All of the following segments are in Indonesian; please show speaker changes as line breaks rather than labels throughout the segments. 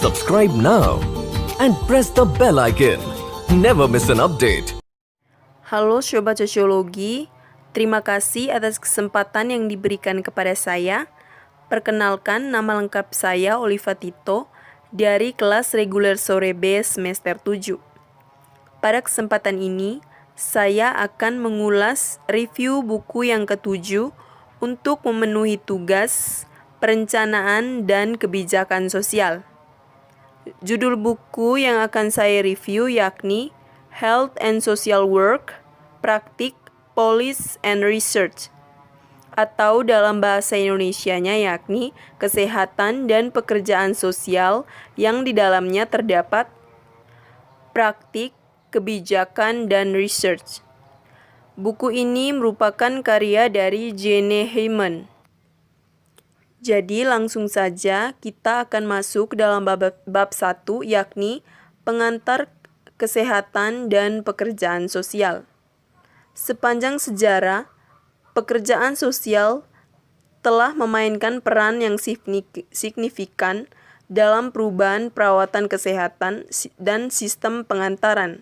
Subscribe now and press the bell icon. Never miss an update.
Halo Sobat Sosiologi, terima kasih atas kesempatan yang diberikan kepada saya. Perkenalkan, nama lengkap saya Oliva Tito dari kelas reguler sore B semester 7. Pada kesempatan ini, saya akan mengulas review buku yang ketujuh untuk memenuhi tugas perencanaan dan kebijakan sosial. Judul buku yang akan saya review yakni Health and Social Work, Praktik, Policy and Research, atau dalam bahasa Indonesianya yakni Kesehatan dan Pekerjaan Sosial, yang di dalamnya terdapat praktik, kebijakan, dan research. Buku ini merupakan karya dari Jane Hyman. Jadi langsung saja kita akan masuk dalam bab 1 yakni pengantar kesehatan dan pekerjaan sosial. Sepanjang sejarah, pekerjaan sosial telah memainkan peran yang signifikan dalam perubahan perawatan kesehatan dan sistem pengantaran.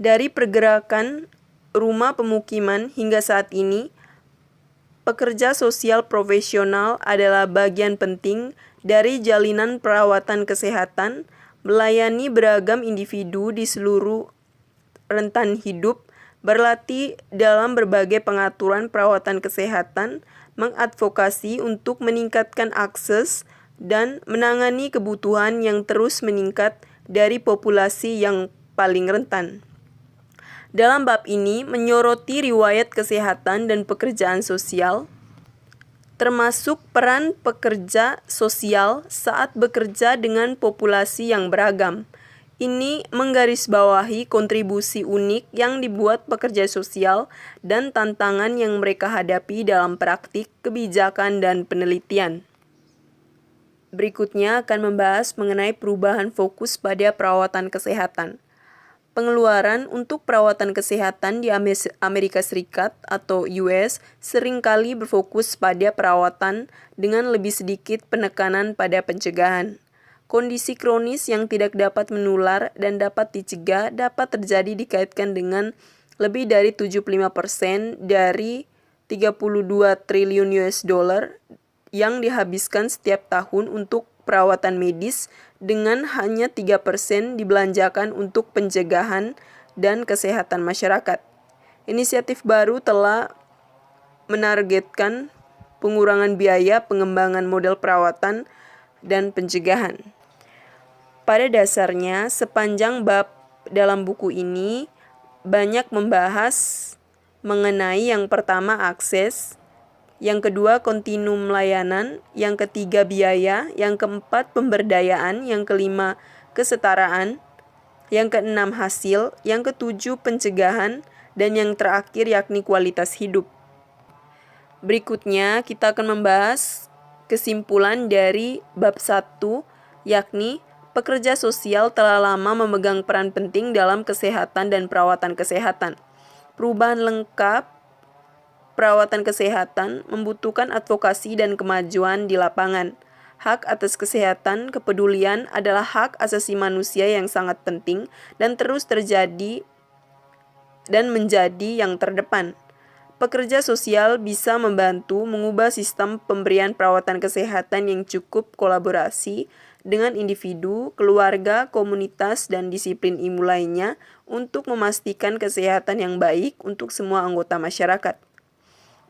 Dari pergerakan rumah pemukiman hingga saat ini, pekerja sosial profesional adalah bagian penting dari jalinan perawatan kesehatan, melayani beragam individu di seluruh rentan hidup, berlatih dalam berbagai pengaturan perawatan kesehatan, mengadvokasi untuk meningkatkan akses, dan menangani kebutuhan yang terus meningkat dari populasi yang paling rentan. Dalam bab ini menyoroti riwayat kesehatan dan pekerjaan sosial, termasuk peran pekerja sosial saat bekerja dengan populasi yang beragam. Ini menggarisbawahi kontribusi unik yang dibuat pekerja sosial dan tantangan yang mereka hadapi dalam praktik, kebijakan, dan penelitian. Berikutnya akan membahas mengenai perubahan fokus pada perawatan kesehatan. Pengeluaran untuk perawatan kesehatan di Amerika Serikat atau US seringkali berfokus pada perawatan dengan lebih sedikit penekanan pada pencegahan. Kondisi kronis yang tidak dapat menular dan dapat dicegah dapat terjadi dikaitkan dengan lebih dari 75% dari 32 triliun US dollar yang dihabiskan setiap tahun untuk perawatan medis, dengan hanya 3% dibelanjakan untuk pencegahan dan kesehatan masyarakat. Inisiatif baru telah menargetkan pengurangan biaya pengembangan model perawatan dan pencegahan. Pada dasarnya, sepanjang bab dalam buku ini banyak membahas mengenai yang pertama akses, yang kedua kontinum layanan, yang ketiga biaya, yang keempat pemberdayaan, yang kelima kesetaraan, yang keenam hasil, yang ketujuh pencegahan, dan yang terakhir yakni kualitas hidup. Berikutnya kita akan membahas kesimpulan dari bab 1 yakni pekerja sosial telah lama memegang peran penting dalam kesehatan dan perawatan kesehatan. Perubahan lengkap perawatan kesehatan membutuhkan advokasi dan kemajuan di lapangan. Hak atas kesehatan, kepedulian adalah hak asasi manusia yang sangat penting dan terus terjadi dan menjadi yang terdepan. Pekerja sosial bisa membantu mengubah sistem pemberian perawatan kesehatan yang cukup kolaborasi dengan individu, keluarga, komunitas, dan disiplin ilmu lainnya untuk memastikan kesehatan yang baik untuk semua anggota masyarakat.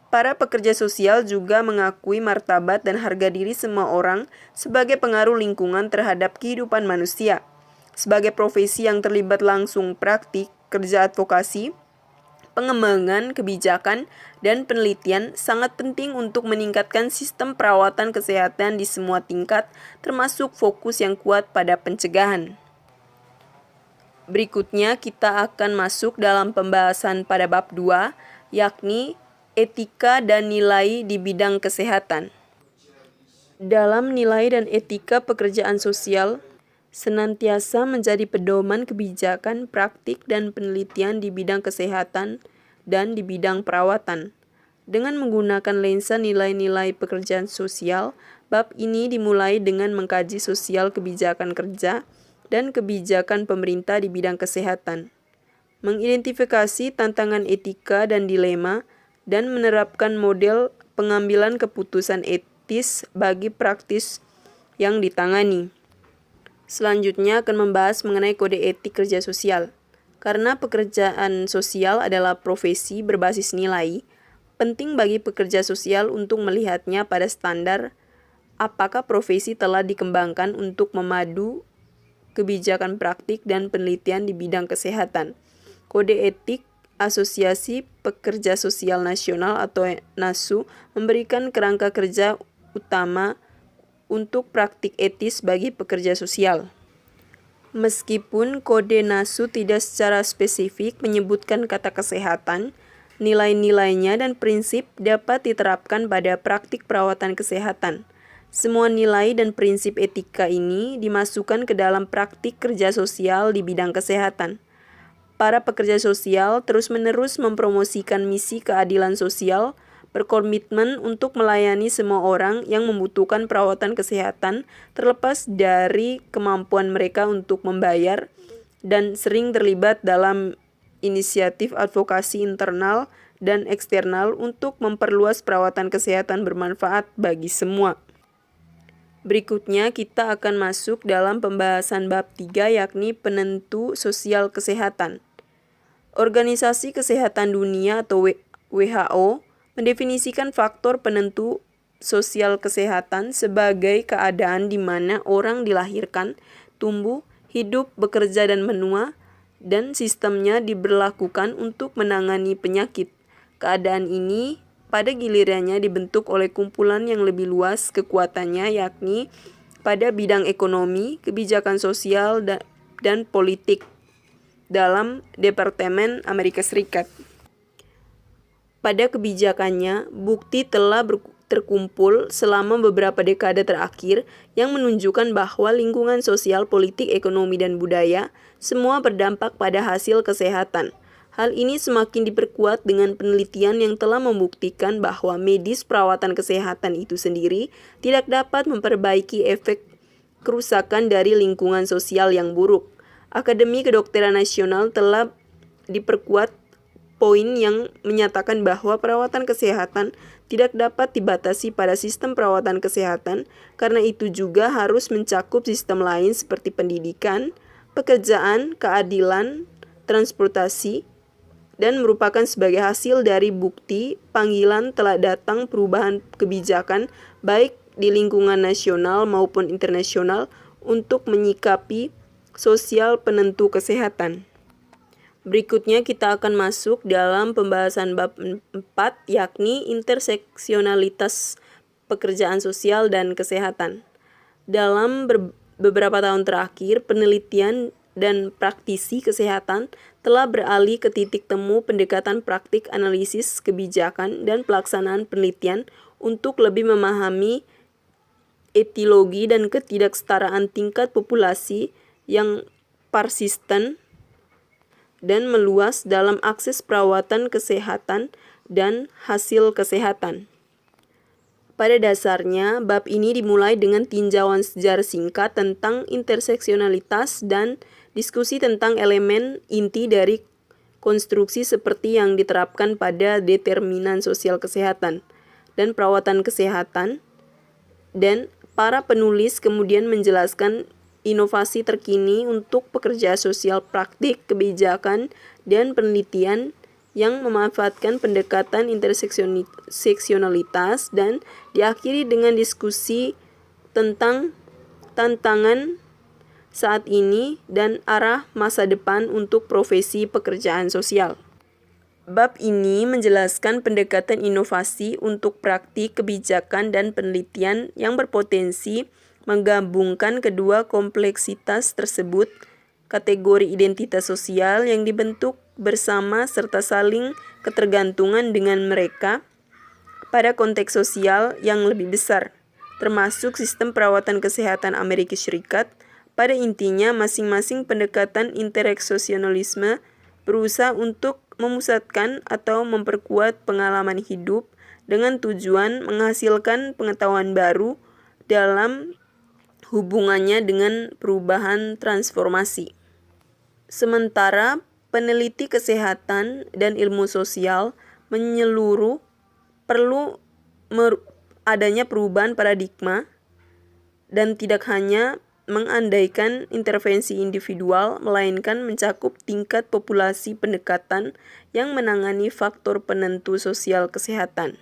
Para pekerja sosial juga mengakui martabat dan harga diri semua orang sebagai pengaruh lingkungan terhadap kehidupan manusia. Sebagai profesi yang terlibat langsung praktik, kerja advokasi, pengembangan kebijakan, dan penelitian sangat penting untuk meningkatkan sistem perawatan kesehatan di semua tingkat, termasuk fokus yang kuat pada pencegahan. Berikutnya kita akan masuk dalam pembahasan pada bab 2, yakni etika dan nilai di bidang kesehatan. Dalam nilai dan etika pekerjaan sosial, senantiasa menjadi pedoman kebijakan, praktik, dan penelitian di bidang kesehatan dan di bidang perawatan. Dengan menggunakan lensa nilai-nilai pekerjaan sosial, Bab ini dimulai dengan mengkaji sosial kebijakan kerja dan kebijakan pemerintah di bidang kesehatan, mengidentifikasi tantangan etika dan dilema, dan menerapkan model pengambilan keputusan etis bagi praktis yang ditangani. Selanjutnya akan membahas mengenai kode etik kerja sosial. Karena pekerjaan sosial adalah profesi berbasis nilai, penting bagi pekerja sosial untuk melihatnya pada standar apakah profesi telah dikembangkan untuk memadu kebijakan praktik dan penelitian di bidang kesehatan. Kode etik Asosiasi Pekerja Sosial Nasional atau NASU memberikan kerangka kerja utama untuk praktik etis bagi pekerja sosial. Meskipun kode NASU tidak secara spesifik menyebutkan kata kesehatan, nilai-nilainya dan prinsip dapat diterapkan pada praktik perawatan kesehatan. Semua nilai dan prinsip etika ini dimasukkan ke dalam praktik kerja sosial di bidang kesehatan. Para pekerja sosial terus-menerus mempromosikan misi keadilan sosial, berkomitmen untuk melayani semua orang yang membutuhkan perawatan kesehatan terlepas dari kemampuan mereka untuk membayar, dan sering terlibat dalam inisiatif advokasi internal dan eksternal untuk memperluas perawatan kesehatan bermanfaat bagi semua. Berikutnya kita akan masuk dalam pembahasan bab 3 yakni penentu sosial kesehatan. Organisasi Kesehatan Dunia atau WHO mendefinisikan faktor penentu sosial kesehatan sebagai keadaan di mana orang dilahirkan, tumbuh, hidup, bekerja, dan menua, dan sistemnya diberlakukan untuk menangani penyakit. Keadaan ini pada gilirannya dibentuk oleh kumpulan yang lebih luas kekuatannya, yakni pada bidang ekonomi, kebijakan sosial, dan politik dalam Departemen Amerika Serikat. Pada kebijakannya, bukti telah terkumpul selama beberapa dekade terakhir yang menunjukkan bahwa lingkungan sosial, politik, ekonomi, dan budaya semua berdampak pada hasil kesehatan. Hal ini semakin diperkuat dengan penelitian yang telah membuktikan bahwa medis perawatan kesehatan itu sendiri tidak dapat memperbaiki efek kerusakan dari lingkungan sosial yang buruk. Akademi Kedokteran Nasional telah diperkuat poin yang menyatakan bahwa perawatan kesehatan tidak dapat dibatasi pada sistem perawatan kesehatan, karena itu juga harus mencakup sistem lain seperti pendidikan, pekerjaan, keadilan, transportasi, dan merupakan sebagai hasil dari bukti panggilan telah datang perubahan kebijakan baik di lingkungan nasional maupun internasional untuk menyikapi sosial penentu kesehatan. Berikutnya kita akan masuk dalam pembahasan bab 4 yakni interseksionalitas pekerjaan sosial dan kesehatan. Dalam beberapa tahun terakhir, penelitian dan praktisi kesehatan telah beralih ke titik temu pendekatan praktik analisis kebijakan dan pelaksanaan penelitian untuk lebih memahami etiologi dan ketidaksetaraan tingkat populasi yang persisten dan meluas dalam akses perawatan kesehatan dan hasil kesehatan. Pada dasarnya, bab ini dimulai dengan tinjauan sejarah singkat tentang interseksionalitas dan diskusi tentang elemen inti dari konstruksi seperti yang diterapkan pada determinan sosial kesehatan dan perawatan kesehatan, dan para penulis kemudian menjelaskan inovasi terkini untuk pekerja sosial praktik, kebijakan, dan penelitian yang memanfaatkan pendekatan interseksionalitas dan diakhiri dengan diskusi tentang tantangan saat ini dan arah masa depan untuk profesi pekerjaan sosial. Bab ini menjelaskan pendekatan inovasi untuk praktik, kebijakan, dan penelitian yang berpotensi menggabungkan kedua kompleksitas tersebut, kategori identitas sosial yang dibentuk bersama serta saling ketergantungan dengan mereka pada konteks sosial yang lebih besar, termasuk sistem perawatan kesehatan Amerika Serikat. Pada intinya, masing-masing pendekatan interseksionalisme berusaha untuk memusatkan atau memperkuat pengalaman hidup dengan tujuan menghasilkan pengetahuan baru dalam hubungannya dengan perubahan transformasi. Sementara peneliti kesehatan dan ilmu sosial menyeluruh perlu adanya perubahan paradigma dan tidak hanya mengandaikan intervensi individual, melainkan mencakup tingkat populasi pendekatan yang menangani faktor penentu sosial kesehatan.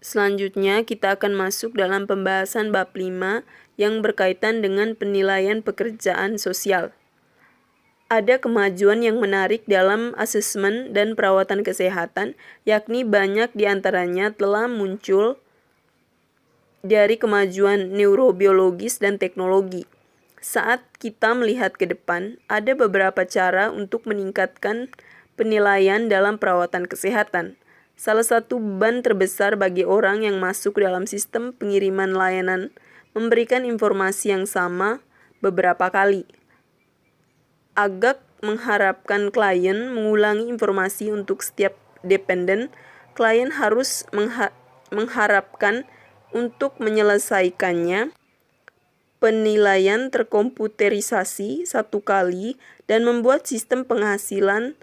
Selanjutnya, kita akan masuk dalam pembahasan bab 5 yang berkaitan dengan penilaian pekerjaan sosial. Ada kemajuan yang menarik dalam asesmen dan perawatan kesehatan, yakni banyak di antaranya telah muncul dari kemajuan neurobiologis dan teknologi. Saat kita melihat ke depan, ada beberapa cara untuk meningkatkan penilaian dalam perawatan kesehatan. Salah satu beban terbesar bagi orang yang masuk dalam sistem pengiriman layanan memberikan informasi yang sama beberapa kali. Agak mengharapkan klien mengulangi informasi untuk setiap dependen, klien harus mengharapkan untuk menyelesaikannya penilaian terkomputerisasi satu kali dan membuat sistem penghasilan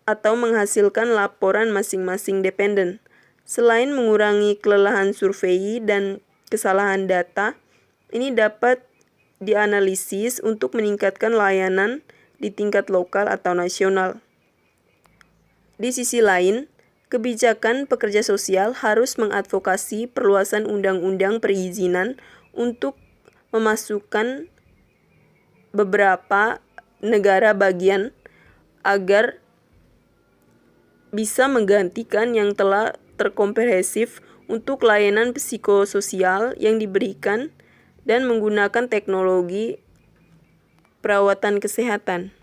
atau menghasilkan laporan masing-masing dependen. Selain mengurangi kelelahan survei dan kesalahan data, ini dapat dianalisis untuk meningkatkan layanan di tingkat lokal atau nasional. Di sisi lain, kebijakan pekerja sosial harus mengadvokasi perluasan undang-undang perizinan untuk memasukkan beberapa negara bagian agar bisa menggantikan yang telah terkomprehensif untuk layanan psikososial yang diberikan dan menggunakan teknologi perawatan kesehatan.